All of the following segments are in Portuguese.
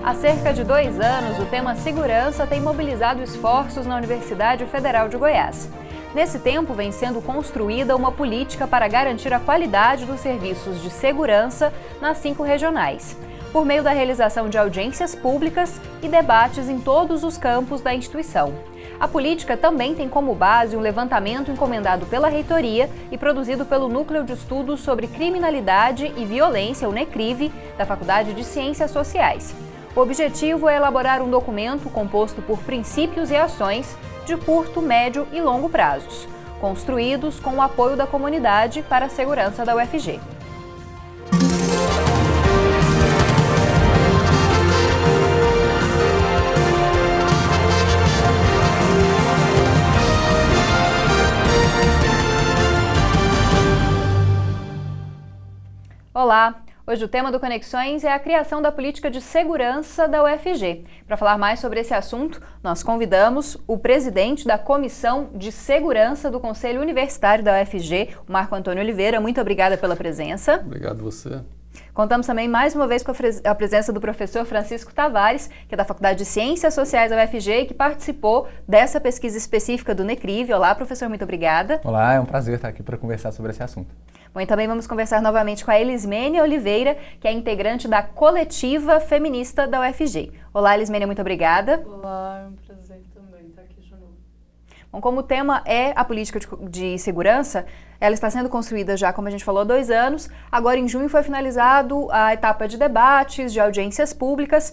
Há cerca de 2 anos, o tema segurança tem mobilizado esforços na Universidade Federal de Goiás. Nesse tempo, vem sendo construída uma política para garantir a qualidade dos serviços de segurança nas 5 regionais, por meio da realização de audiências públicas e debates em todos os campos da instituição. A política também tem como base um levantamento encomendado pela reitoria e produzido pelo Núcleo de Estudos sobre Criminalidade e Violência, o NECRIV, da Faculdade de Ciências Sociais. O objetivo é elaborar um documento composto por princípios e ações de curto, médio e longo prazos, construídos com o apoio da comunidade para a segurança da UFG. Olá! Hoje o tema do Conexões é a criação da política de segurança da UFG. Para falar mais sobre esse assunto, nós convidamos o presidente da Comissão de Segurança do Conselho Universitário da UFG, o Marco Antônio Oliveira. Muito obrigada pela presença. Obrigado você. Contamos também mais uma vez com a presença do professor Francisco Tavares, que é da Faculdade de Ciências Sociais da UFG e que participou dessa pesquisa específica do NECRIV. Olá, professor, muito obrigada. Olá, é um prazer estar aqui para conversar sobre esse assunto. Bom, e também vamos conversar novamente com a Elismênia Oliveira, que é integrante da Coletiva Feminista da UFG. Olá, Elismênia, muito obrigada. Olá, é um prazer também estar aqui de novo. Bom, como o tema é a política de segurança, ela está sendo construída já, como a gente falou, há 2 anos. Agora, em junho, foi finalizado a etapa de debates, de audiências públicas,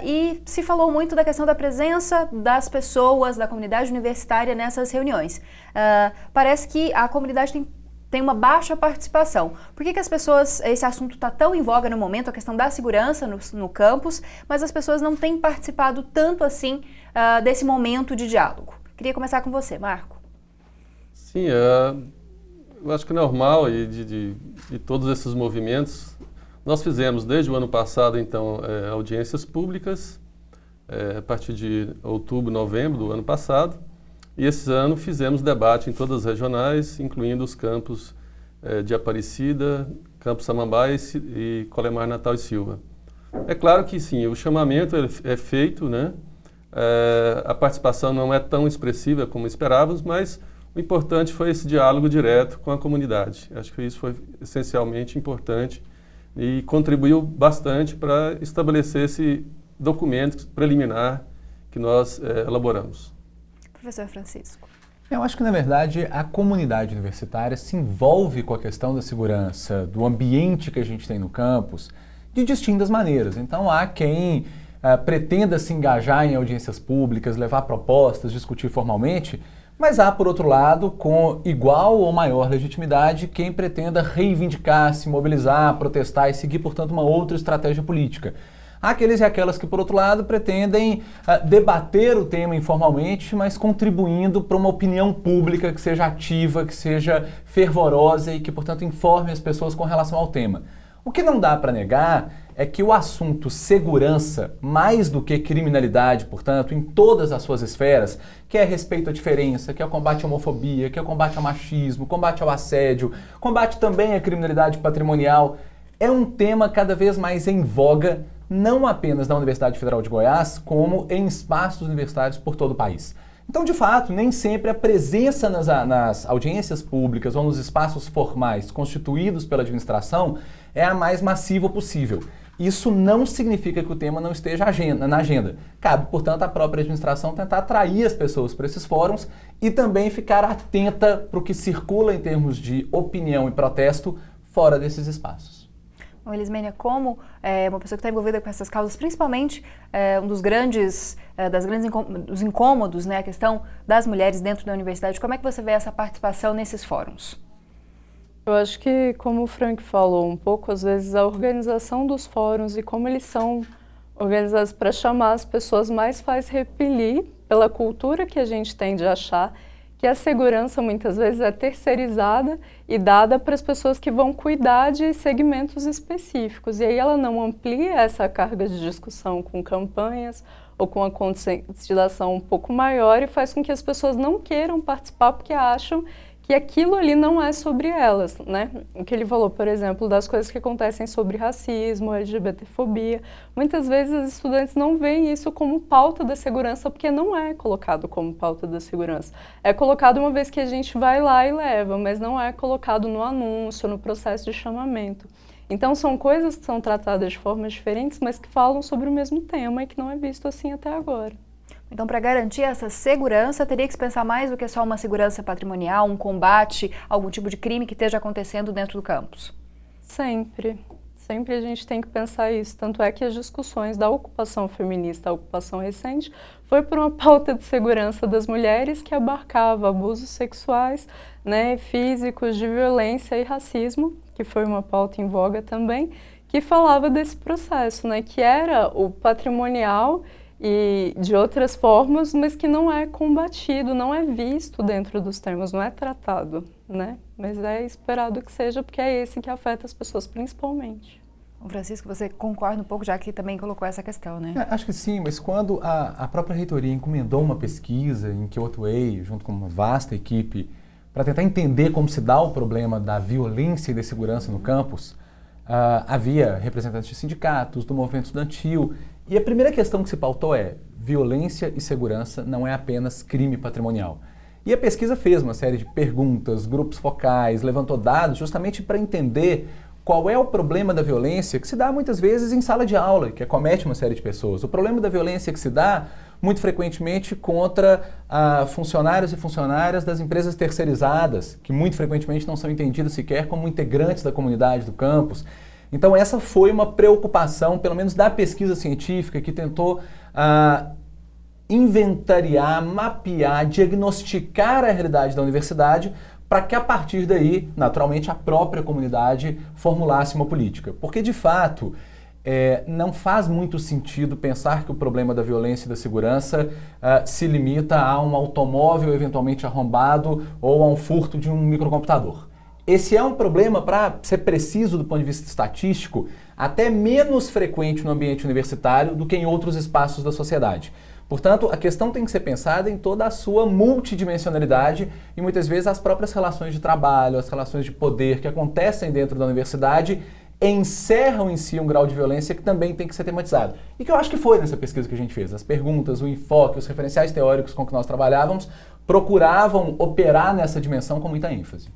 e se falou muito da questão da presença das pessoas, da comunidade universitária nessas reuniões. Parece que a comunidade tem uma baixa participação. Por que as pessoas, esse assunto está tão em voga no momento, a questão da segurança no campus, mas as pessoas não têm participado tanto assim desse momento de diálogo? Queria começar com você, Marco. Sim, eu acho que é normal e de todos esses movimentos. Nós fizemos desde o ano passado, então, audiências públicas, a partir de outubro, novembro do ano passado. E esse ano fizemos debate em todas as regionais, incluindo os campos de Aparecida, Campos Samambaia e Colemar Natal e Silva. É claro que sim, o chamamento é feito, né? A participação não é tão expressiva como esperávamos, mas o importante foi esse diálogo direto com a comunidade. Acho que isso foi essencialmente importante e contribuiu bastante para estabelecer esse documento preliminar que nós elaboramos. Professor Francisco. Eu acho que, na verdade, a comunidade universitária se envolve com a questão da segurança, do ambiente que a gente tem no campus, de distintas maneiras. Então, há quem pretenda se engajar em audiências públicas, levar propostas, discutir formalmente, mas há, por outro lado, com igual ou maior legitimidade, quem pretenda reivindicar, se mobilizar, protestar e seguir, portanto, uma outra estratégia política. Há aqueles e aquelas que, por outro lado, pretendem debater o tema informalmente, mas contribuindo para uma opinião pública que seja ativa, que seja fervorosa e que, portanto, informe as pessoas com relação ao tema. O que não dá para negar é que o assunto segurança, mais do que criminalidade, portanto, em todas as suas esferas, que é respeito à diferença, que é o combate à homofobia, que é o combate ao machismo, combate ao assédio, combate também à criminalidade patrimonial, é um tema cada vez mais em voga, não apenas na Universidade Federal de Goiás, como em espaços universitários por todo o país. Então, de fato, nem sempre a presença nas audiências públicas ou nos espaços formais constituídos pela administração é a mais massiva possível. Isso não significa que o tema não esteja na agenda. Cabe, portanto, à própria administração tentar atrair as pessoas para esses fóruns e também ficar atenta para o que circula em termos de opinião e protesto fora desses espaços. Bom, Elismênia, como uma pessoa que está envolvida com essas causas, principalmente um dos grandes incômodos, né, a questão das mulheres dentro da universidade, como é que você vê essa participação nesses fóruns? Eu acho que, como o Frank falou um pouco, às vezes a organização dos fóruns e como eles são organizados para chamar as pessoas mais faz repelir pela cultura que a gente tem de achar que a segurança muitas vezes é terceirizada e dada para as pessoas que vão cuidar de segmentos específicos. E aí ela não amplia essa carga de discussão com campanhas ou com a conscientização um pouco maior e faz com que as pessoas não queiram participar porque acham que aquilo ali não é sobre elas, né? O que ele falou, por exemplo, das coisas que acontecem sobre racismo, LGBTfobia. Muitas vezes os estudantes não veem isso como pauta da segurança, porque não é colocado como pauta da segurança. É colocado uma vez que a gente vai lá e leva, mas não é colocado no anúncio, no processo de chamamento. Então são coisas que são tratadas de formas diferentes, mas que falam sobre o mesmo tema e que não é visto assim até agora. Então, para garantir essa segurança, teria que se pensar mais do que só uma segurança patrimonial, um combate, algum tipo de crime que esteja acontecendo dentro do campus? Sempre. Sempre a gente tem que pensar isso. Tanto é que as discussões da ocupação feminista, a ocupação recente, foi por uma pauta de segurança das mulheres que abarcava abusos sexuais, né, físicos, de violência e racismo, que foi uma pauta em voga também, que falava desse processo, né, que era o patrimonial e de outras formas, mas que não é combatido, não é visto dentro dos termos, não é tratado, né? Mas é esperado que seja, porque é esse que afeta as pessoas principalmente. Francisco, você concorda um pouco, já que também colocou essa questão, né? Acho que sim, mas quando a própria reitoria encomendou uma pesquisa em que eu atuei, junto com uma vasta equipe, para tentar entender como se dá o problema da violência e da segurança no campus, havia representantes de sindicatos, do movimento estudantil. E a primeira questão que se pautou é: violência e segurança não é apenas crime patrimonial. E a pesquisa fez uma série de perguntas, grupos focais, levantou dados justamente para entender qual é o problema da violência que se dá muitas vezes em sala de aula, que acomete uma série de pessoas. O problema da violência que se dá muito frequentemente contra funcionários e funcionárias das empresas terceirizadas, que muito frequentemente não são entendidos sequer como integrantes da comunidade do campus. Então essa foi uma preocupação, pelo menos da pesquisa científica, que tentou inventariar, mapear, diagnosticar a realidade da universidade para que a partir daí, naturalmente, a própria comunidade formulasse uma política. Porque, de fato, não faz muito sentido pensar que o problema da violência e da segurança se limita a um automóvel eventualmente arrombado ou a um furto de um microcomputador. Esse é um problema, para ser preciso do ponto de vista estatístico, até menos frequente no ambiente universitário do que em outros espaços da sociedade. Portanto, a questão tem que ser pensada em toda a sua multidimensionalidade e muitas vezes as próprias relações de trabalho, as relações de poder que acontecem dentro da universidade encerram em si um grau de violência que também tem que ser tematizado. E que eu acho que foi nessa pesquisa que a gente fez. As perguntas, o enfoque, os referenciais teóricos com que nós trabalhávamos procuravam operar nessa dimensão com muita ênfase.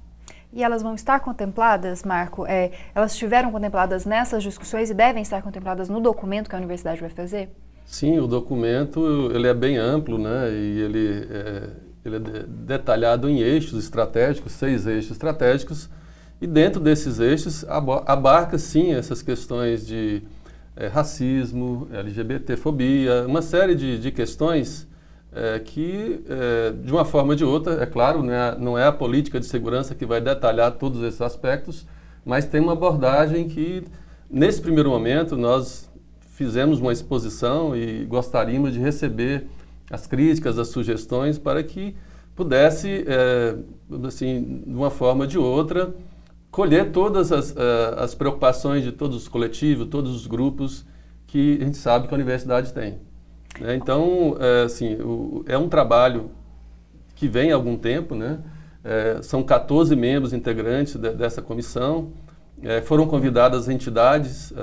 E elas vão estar contempladas, Marco? Elas estiveram contempladas nessas discussões e devem estar contempladas no documento que a universidade vai fazer? Sim, o documento ele é bem amplo, né? E ele é detalhado em eixos estratégicos, 6 eixos estratégicos, e dentro desses eixos abarca sim essas questões de racismo, LGBTfobia, uma série de questões que, de uma forma ou de outra, é claro, né, não é a política de segurança que vai detalhar todos esses aspectos, mas tem uma abordagem que, nesse primeiro momento, nós fizemos uma exposição e gostaríamos de receber as críticas, as sugestões, para que pudesse, assim, de uma forma ou de outra, colher todas as preocupações de todos os coletivos, todos os grupos que a gente sabe que a universidade tem. Então, assim, é um trabalho que vem há algum tempo, né? São 14 membros integrantes dessa comissão, foram convidadas entidades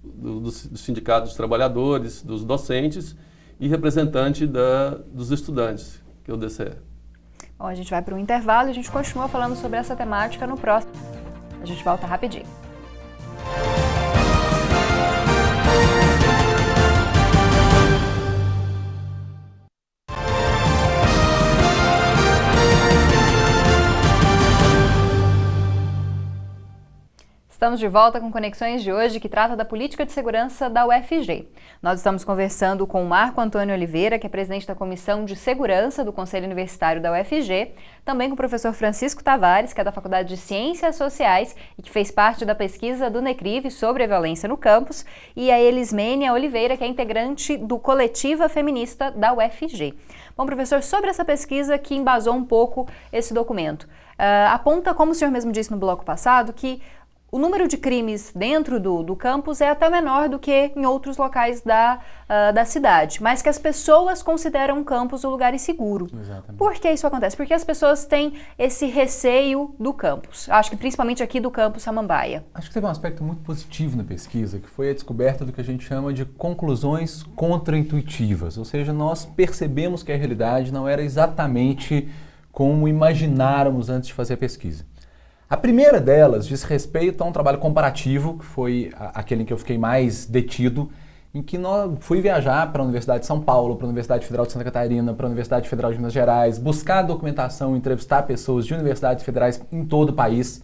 dos sindicatos dos trabalhadores, dos docentes e representante dos estudantes, que é o DCE. Bom, a gente vai para um intervalo e a gente continua falando sobre essa temática no próximo. A gente volta rapidinho. Estamos de volta com Conexões de hoje, que trata da política de segurança da UFG. Nós estamos conversando com o Marco Antônio Oliveira, que é presidente da Comissão de Segurança do Conselho Universitário da UFG, também com o professor Francisco Tavares, que é da Faculdade de Ciências Sociais e que fez parte da pesquisa do NECRIV sobre a violência no campus, e a Elismênia Oliveira, que é integrante do Coletiva Feminista da UFG. Bom, professor, sobre essa pesquisa que embasou um pouco esse documento, aponta, como o senhor mesmo disse no bloco passado, que o número de crimes dentro do campus é até menor do que em outros locais da cidade, mas que as pessoas consideram o campus um lugar inseguro. Exatamente. Por que isso acontece? Porque as pessoas têm esse receio do campus. Acho que principalmente aqui do campus Samambaia. Acho que teve um aspecto muito positivo na pesquisa, que foi a descoberta do que a gente chama de conclusões contraintuitivas. Ou seja, nós percebemos que a realidade não era exatamente como imagináramos antes de fazer a pesquisa. A primeira delas diz respeito a um trabalho comparativo, que foi aquele em que eu fiquei mais detido, em que fui viajar para a Universidade de São Paulo, para a Universidade Federal de Santa Catarina, para a Universidade Federal de Minas Gerais, buscar documentação, entrevistar pessoas de universidades federais em todo o país.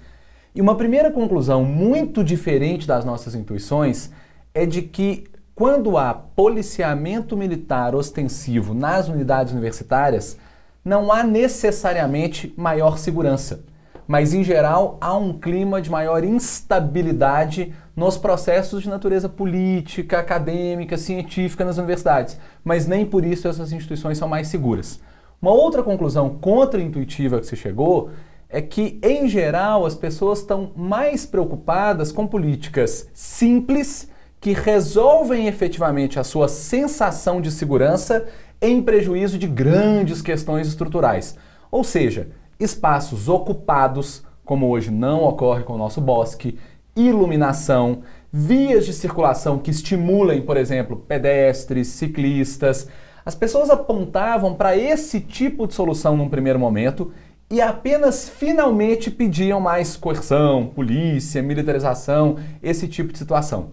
E uma primeira conclusão muito diferente das nossas intuições é de que quando há policiamento militar ostensivo nas unidades universitárias, não há necessariamente maior segurança. Mas, em geral, há um clima de maior instabilidade nos processos de natureza política, acadêmica, científica nas universidades. Mas nem por isso essas instituições são mais seguras. Uma outra conclusão contraintuitiva que se chegou é que, em geral, as pessoas estão mais preocupadas com políticas simples que resolvem efetivamente a sua sensação de segurança em prejuízo de grandes questões estruturais. Ou seja, espaços ocupados, como hoje não ocorre com o nosso bosque, iluminação, vias de circulação que estimulem, por exemplo, pedestres, ciclistas. As pessoas apontavam para esse tipo de solução num primeiro momento e apenas finalmente pediam mais coerção, polícia, militarização, esse tipo de situação.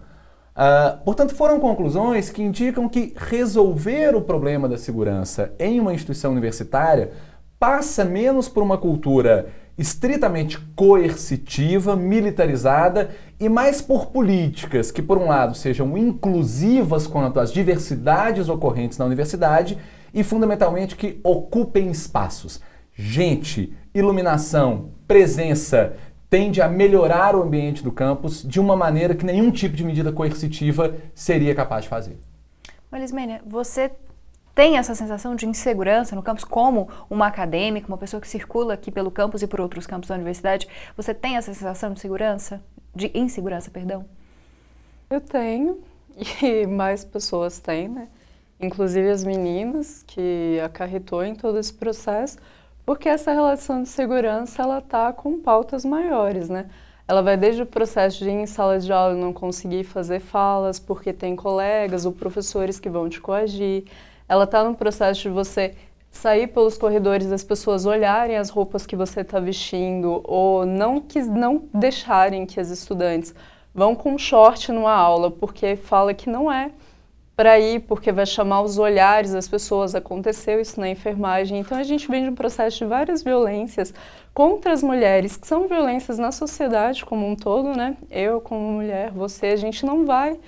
Portanto, foram conclusões que indicam que resolver o problema da segurança em uma instituição universitária passa menos por uma cultura estritamente coercitiva, militarizada e mais por políticas que, por um lado, sejam inclusivas quanto às diversidades ocorrentes na universidade e, fundamentalmente, que ocupem espaços. Gente, iluminação, presença tende a melhorar o ambiente do campus de uma maneira que nenhum tipo de medida coercitiva seria capaz de fazer. Lismênia, você tem essa sensação de insegurança no campus como uma acadêmica, uma pessoa que circula aqui pelo campus e por outros campos da universidade? Você tem essa sensação de insegurança, perdão? Eu tenho, e mais pessoas têm, né? Inclusive as meninas, que acarretou em todo esse processo, porque essa relação de segurança, ela está com pautas maiores, né? Ela vai desde o processo de ir em sala de aula e não conseguir fazer falas porque tem colegas ou professores que vão te coagir. Ela está no processo de você sair pelos corredores e as pessoas olharem as roupas que você está vestindo ou não deixarem que as estudantes vão com short numa aula porque fala que não é para ir, porque vai chamar os olhares das pessoas. Aconteceu isso na enfermagem. Então a gente vem de um processo de várias violências contra as mulheres, que são violências na sociedade como um todo, né? Eu como mulher, você, a gente não vai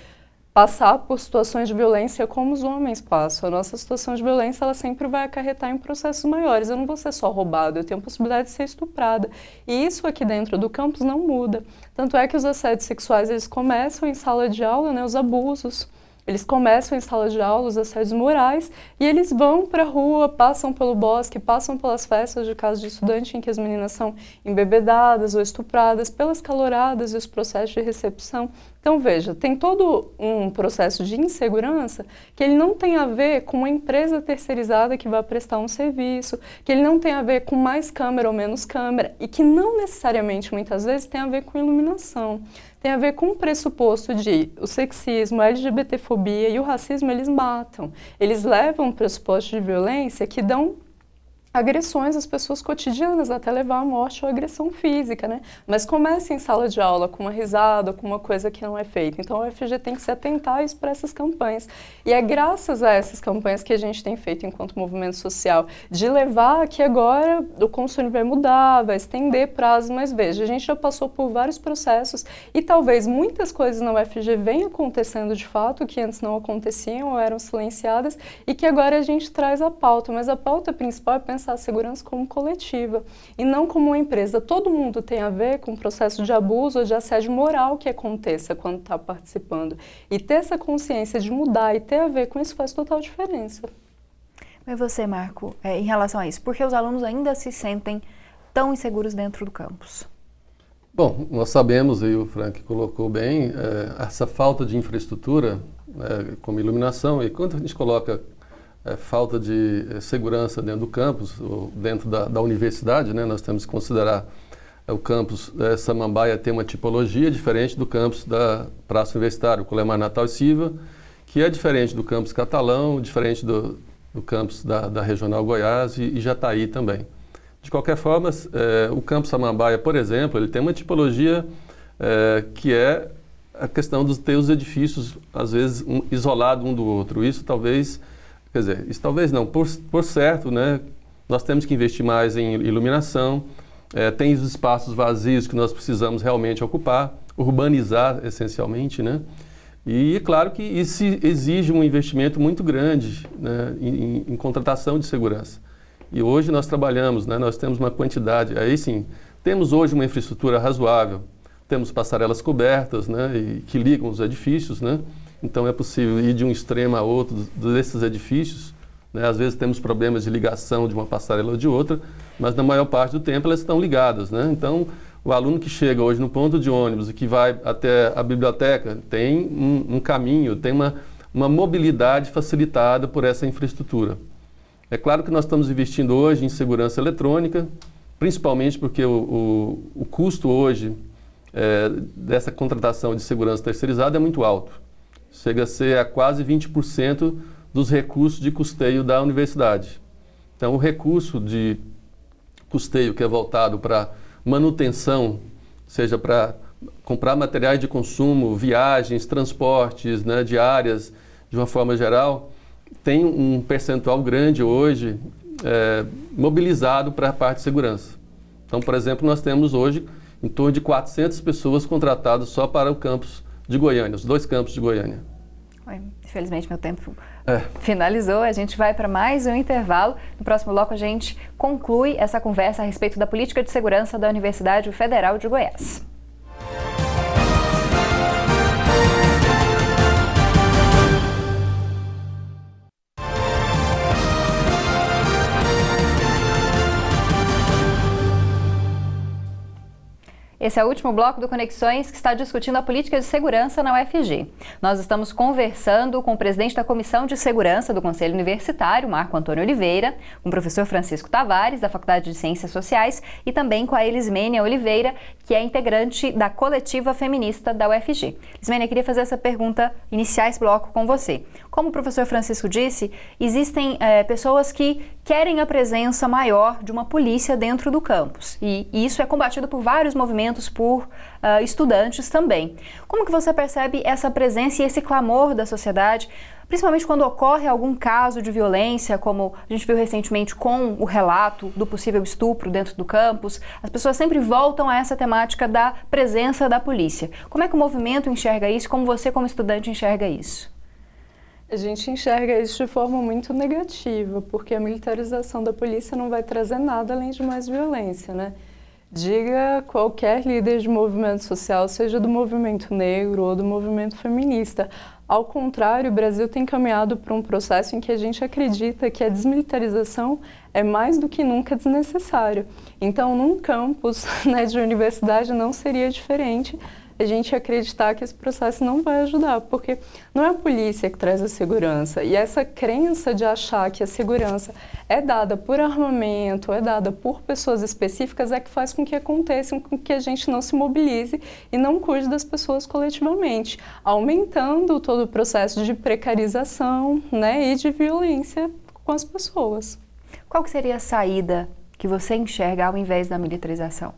passar por situações de violência como os homens passam. A nossa situação de violência, ela sempre vai acarretar em processos maiores. Eu não vou ser só roubada, eu tenho a possibilidade de ser estuprada. E isso aqui dentro do campus não muda. Tanto é que os assédios sexuais, eles começam em sala de aula, né, os abusos. Eles começam em sala de aula, os assédios morais, e eles vão para a rua, passam pelo bosque, passam pelas festas de casa de estudante em que as meninas são embebedadas ou estupradas pelas caloradas e os processos de recepção. Então, veja, tem todo um processo de insegurança que ele não tem a ver com uma empresa terceirizada que vai prestar um serviço, que ele não tem a ver com mais câmera ou menos câmera, e que não necessariamente, muitas vezes, tem a ver com iluminação. Tem a ver com o pressuposto de o sexismo, a LGBTfobia e o racismo, eles matam. Eles levam pressupostos de violência que dão agressões às pessoas cotidianas, até levar à morte ou agressão física, né? Mas começa em sala de aula com uma risada, com uma coisa que não é feita. Então, a UFG tem que se atentar a isso para essas campanhas. E é graças a essas campanhas que a gente tem feito enquanto movimento social, de levar que agora o conselho vai mudar, vai estender prazos, mas veja, a gente já passou por vários processos e talvez muitas coisas na UFG venham acontecendo de fato, que antes não aconteciam ou eram silenciadas, e que agora a gente traz a pauta. Mas a pauta principal é pensar a segurança como coletiva e não como uma empresa. Todo mundo tem a ver com o processo de abuso ou de assédio moral que aconteça quando está participando. E ter essa consciência de mudar e ter a ver com isso faz total diferença. Mas você, Marco, em relação a isso, por que os alunos ainda se sentem tão inseguros dentro do campus? Bom, nós sabemos, e o Frank colocou bem, essa falta de infraestrutura, como iluminação, e quando a gente coloca falta de segurança dentro do campus, ou dentro da universidade, né, nós temos que considerar o campus Samambaia tem uma tipologia diferente do campus da Praça Universitária, o Colemar Natal e Silva, que é diferente do campus Catalão, diferente do campus da Regional Goiás e Jataí também. De qualquer forma, o campus Samambaia, por exemplo, ele tem uma tipologia que é a questão de ter os edifícios, às vezes, isolados um do outro. Isso talvez não, por certo, né, nós temos que investir mais em iluminação, tem os espaços vazios que nós precisamos realmente ocupar, urbanizar essencialmente, né? E é claro que isso exige um investimento muito grande, né, em contratação de segurança. E hoje nós trabalhamos, né, nós temos uma quantidade, aí sim, temos hoje uma infraestrutura razoável, temos passarelas cobertas, né, que ligam os edifícios, né, então é possível ir de um extremo a outro desses edifícios, né, às vezes temos problemas de ligação de uma passarela ou de outra, mas na maior parte do tempo elas estão ligadas, né, então o aluno que chega hoje no ponto de ônibus e que vai até a biblioteca tem um caminho, tem uma mobilidade facilitada por essa infraestrutura. É claro que nós estamos investindo hoje em segurança eletrônica, principalmente porque o custo hoje dessa contratação de segurança terceirizada é muito alto. Chega a ser a quase 20% dos recursos de custeio da universidade. Então, o recurso de custeio que é voltado para manutenção, seja para comprar materiais de consumo, viagens, transportes, né, diárias, de uma forma geral, tem um percentual grande hoje mobilizado para a parte de segurança. Então, por exemplo, nós temos hoje em torno de 400 pessoas contratadas só para o campus de Goiânia, os 2 campos de Goiânia. Infelizmente, meu tempo finalizou. A gente vai para mais um intervalo. No próximo bloco, a gente conclui essa conversa a respeito da política de segurança da Universidade Federal de Goiás. Esse é o último bloco do Conexões, que está discutindo a política de segurança na UFG. Nós estamos conversando com o presidente da Comissão de Segurança do Conselho Universitário, Marco Antônio Oliveira, com o professor Francisco Tavares, da Faculdade de Ciências Sociais, e também com a Elismênia Oliveira, que é integrante da Coletiva Feminista da UFG. Elismênia, eu queria fazer essa pergunta, iniciar esse bloco com você. Como o professor Francisco disse, existem pessoas que querem a presença maior de uma polícia dentro do campus. E isso é combatido por vários movimentos, por estudantes também. Como que você percebe essa presença e esse clamor da sociedade, principalmente quando ocorre algum caso de violência, como a gente viu recentemente com o relato do possível estupro dentro do campus? As pessoas sempre voltam a essa temática da presença da polícia. Como é que o movimento enxerga isso? Como você, como estudante, enxerga isso? A gente enxerga isso de forma muito negativa, porque a militarização da polícia não vai trazer nada além de mais violência, né? Diga qualquer líder de movimento social, seja do movimento negro ou do movimento feminista. Ao contrário, o Brasil tem caminhado para um processo em que a gente acredita que a desmilitarização é mais do que nunca desnecessário. Então, num campus, né, de universidade não seria diferente a gente acreditar que esse processo não vai ajudar, porque não é a polícia que traz a segurança. E essa crença de achar que a segurança é dada por armamento, é dada por pessoas específicas, é que faz com que aconteça, com que a gente não se mobilize e não cuide das pessoas coletivamente, aumentando todo o processo de precarização, né, e de violência com as pessoas. Qual que seria a saída que você enxerga ao invés da militarização?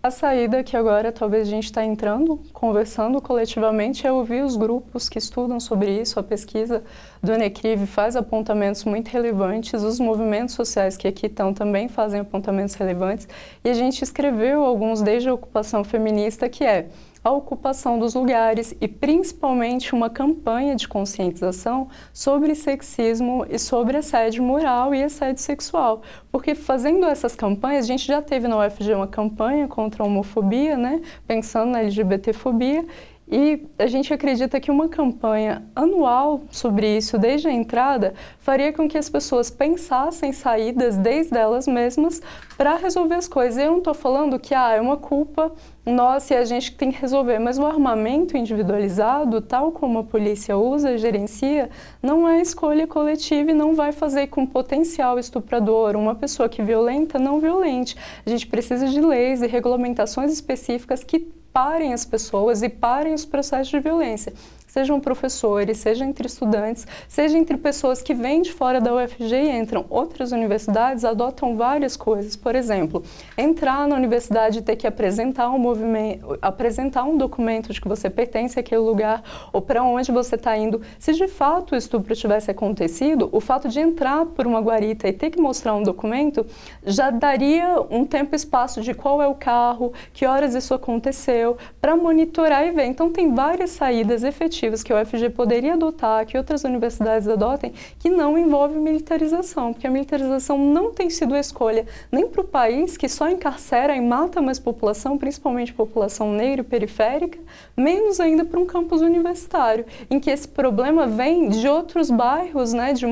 A saída que agora talvez a gente está entrando, conversando coletivamente, é ouvir os grupos que estudam sobre isso. A pesquisa do ENECRIV faz apontamentos muito relevantes, os movimentos sociais que aqui estão também fazem apontamentos relevantes, e a gente escreveu alguns desde a ocupação feminista, que é a ocupação dos lugares e principalmente uma campanha de conscientização sobre sexismo e sobre assédio moral e assédio sexual. Porque fazendo essas campanhas, a gente já teve na UFG uma campanha contra a homofobia, né, pensando na LGBTfobia, E a gente acredita que uma campanha anual sobre isso, desde a entrada, faria com que as pessoas pensassem saídas desde elas mesmas para resolver as coisas. Eu não estou falando que é uma culpa nossa e a gente que tem que resolver, mas o armamento individualizado, tal como a polícia usa e gerencia, não é escolha coletiva e não vai fazer com potencial estuprador uma pessoa que violenta não violente. A gente precisa de leis e regulamentações específicas que parem as pessoas e parem os processos de violência, sejam professores, seja entre estudantes, seja entre pessoas que vêm de fora da UFG e entram. Outras universidades adotam várias coisas, por exemplo, entrar na universidade e ter que apresentar um documento de que você pertence àquele lugar ou para onde você está indo. Se de fato o estupro tivesse acontecido, o fato de entrar por uma guarita e ter que mostrar um documento já daria um tempo e espaço de qual é o carro, que horas isso aconteceu, para monitorar e ver. Então tem várias saídas efetivas que a UFG poderia adotar, que outras universidades adotem, que não envolve militarização, porque a militarização não tem sido a escolha nem para o país, que só encarcera e mata mais população, principalmente população negra e periférica, menos ainda para um campus universitário, em que esse problema vem de outros bairros, né, de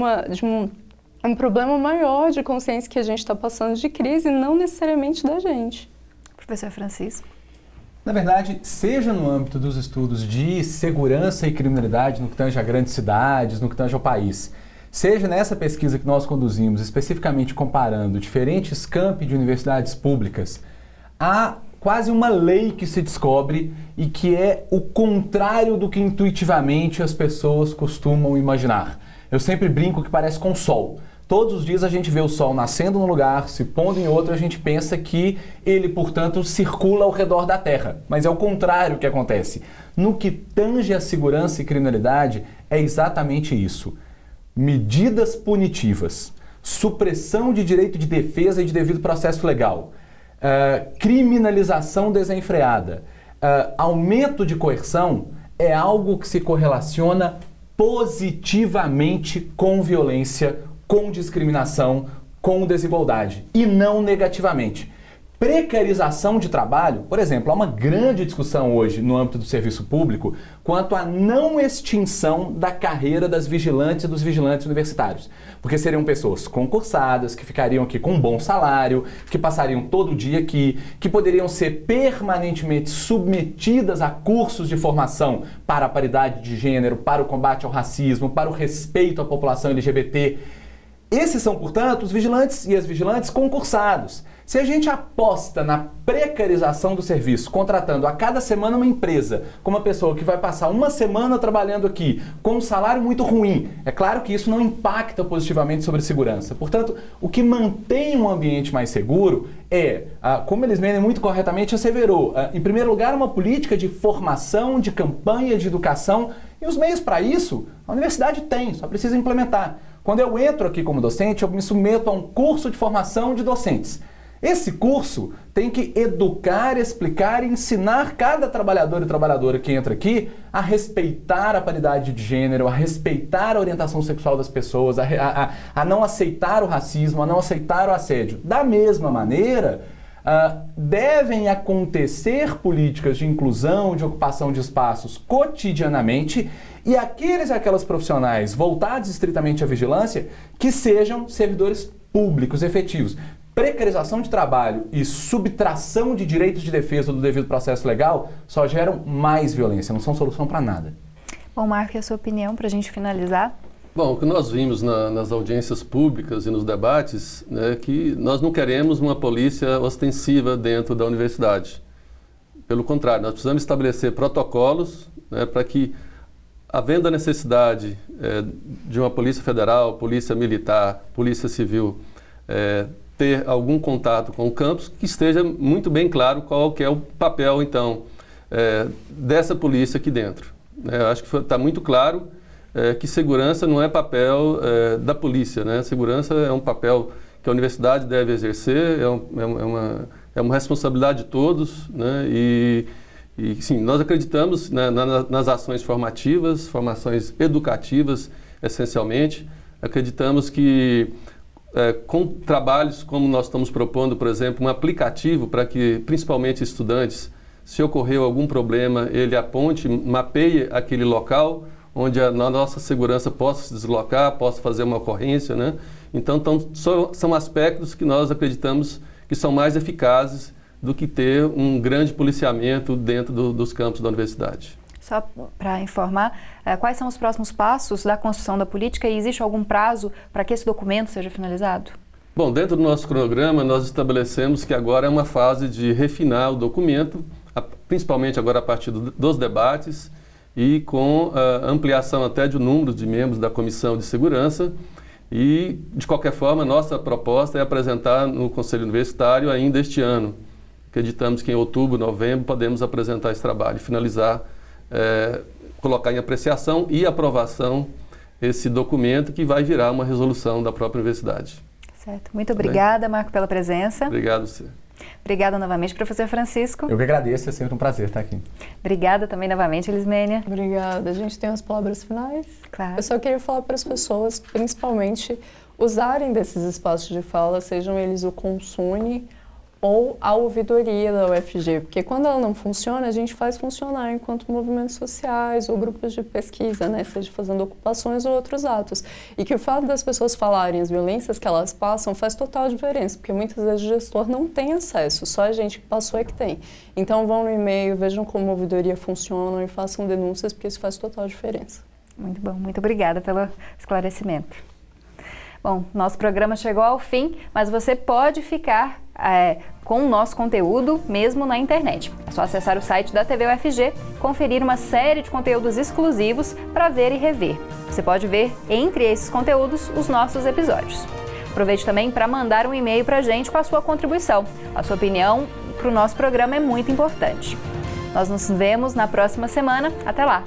um problema maior de consciência que a gente está passando de crise, não necessariamente da gente. Professor Francisco. Na verdade, seja no âmbito dos estudos de segurança e criminalidade no que tange a grandes cidades, no que tange ao país, seja nessa pesquisa que nós conduzimos, especificamente comparando diferentes campi de universidades públicas, há quase uma lei que se descobre e que é o contrário do que intuitivamente as pessoas costumam imaginar. Eu sempre brinco que parece com o sol. Todos os dias a gente vê o sol nascendo num lugar, se pondo em outro, a gente pensa que ele, portanto, circula ao redor da Terra. Mas é o contrário que acontece. No que tange a segurança e criminalidade, é exatamente isso. Medidas punitivas, supressão de direito de defesa e de devido processo legal, criminalização desenfreada, aumento de coerção é algo que se correlaciona positivamente com violência, com discriminação, com desigualdade e não negativamente. Precarização de trabalho, por exemplo, há uma grande discussão hoje no âmbito do serviço público quanto à não extinção da carreira das vigilantes e dos vigilantes universitários. Porque seriam pessoas concursadas, que ficariam aqui com um bom salário, que passariam todo dia aqui, que poderiam ser permanentemente submetidas a cursos de formação para a paridade de gênero, para o combate ao racismo, para o respeito à população LGBT. Esses são, portanto, os vigilantes e as vigilantes concursados. Se a gente aposta na precarização do serviço, contratando a cada semana uma empresa com uma pessoa que vai passar uma semana trabalhando aqui com um salário muito ruim, é claro que isso não impacta positivamente sobre a segurança. Portanto, o que mantém um ambiente mais seguro é, como Elismene muito corretamente asseverou, em primeiro lugar, uma política de formação, de campanha, de educação, e os meios para isso a universidade tem, só precisa implementar. Quando eu entro aqui como docente, eu me submeto a um curso de formação de docentes. Esse curso tem que educar, explicar e ensinar cada trabalhador e trabalhadora que entra aqui a respeitar a paridade de gênero, a respeitar a orientação sexual das pessoas, a não aceitar o racismo, a não aceitar o assédio. Da mesma maneira, devem acontecer políticas de inclusão, de ocupação de espaços cotidianamente e aqueles e aquelas profissionais voltados estritamente à vigilância que sejam servidores públicos efetivos. Precarização de trabalho e subtração de direitos de defesa do devido processo legal só geram mais violência, não são solução para nada. Bom, Marco, e a sua opinião para a gente finalizar? Bom, o que nós vimos nas audiências públicas e nos debates é que nós não queremos uma polícia ostensiva dentro da universidade. Pelo contrário, nós precisamos estabelecer protocolos, né, para que, havendo a necessidade de uma polícia federal, polícia militar, polícia civil, ter algum contato com o campus, que esteja muito bem claro qual que é o papel, então, dessa polícia aqui dentro. Eu acho que está muito claro que segurança não é papel da polícia, né? Segurança é um papel que a universidade deve exercer, é uma responsabilidade de todos, né? E sim, nós acreditamos, né, nas ações formativas, formações educativas, essencialmente. Acreditamos que com trabalhos como nós estamos propondo, por exemplo, um aplicativo para que, principalmente estudantes, se ocorreu algum problema, ele aponte, mapeie aquele local onde a nossa segurança possa se deslocar, possa fazer uma ocorrência, né? Então, são aspectos que nós acreditamos que são mais eficazes do que ter um grande policiamento dentro dos campos da universidade. Só para informar, quais são os próximos passos da construção da política e existe algum prazo para que esse documento seja finalizado? Bom, dentro do nosso cronograma, nós estabelecemos que agora é uma fase de refinar o documento, principalmente agora a partir dos debates e com a ampliação até de número de membros da Comissão de Segurança. E, de qualquer forma, nossa proposta é apresentar no Conselho Universitário ainda este ano. Acreditamos que em outubro, novembro, podemos apresentar esse trabalho, finalizar, colocar em apreciação e aprovação esse documento que vai virar uma resolução da própria universidade. Certo. Muito obrigada, Marco, pela presença. Obrigado, você. Obrigada novamente, professor Francisco. Eu que agradeço, é sempre um prazer estar aqui. Obrigada também novamente, Elismênia. Obrigada. A gente tem as palavras finais? Claro. Eu só queria falar para as pessoas, principalmente, usarem desses espaços de fala, sejam eles o Consune ou a ouvidoria da UFG, porque quando ela não funciona, a gente faz funcionar enquanto movimentos sociais ou grupos de pesquisa, né, seja fazendo ocupações ou outros atos. E que o fato das pessoas falarem as violências que elas passam faz total diferença, porque muitas vezes o gestor não tem acesso, só a gente que passou é que tem. Então vão no e-mail, vejam como a ouvidoria funciona e façam denúncias, porque isso faz total diferença. Muito bom, muito obrigada pelo esclarecimento. Bom, nosso programa chegou ao fim, mas você pode ficar com o nosso conteúdo mesmo na internet. É só acessar o site da TV UFG, conferir uma série de conteúdos exclusivos para ver e rever. Você pode ver, entre esses conteúdos, os nossos episódios. Aproveite também para mandar um e-mail para a gente com a sua contribuição. A sua opinião para o nosso programa é muito importante. Nós nos vemos na próxima semana. Até lá!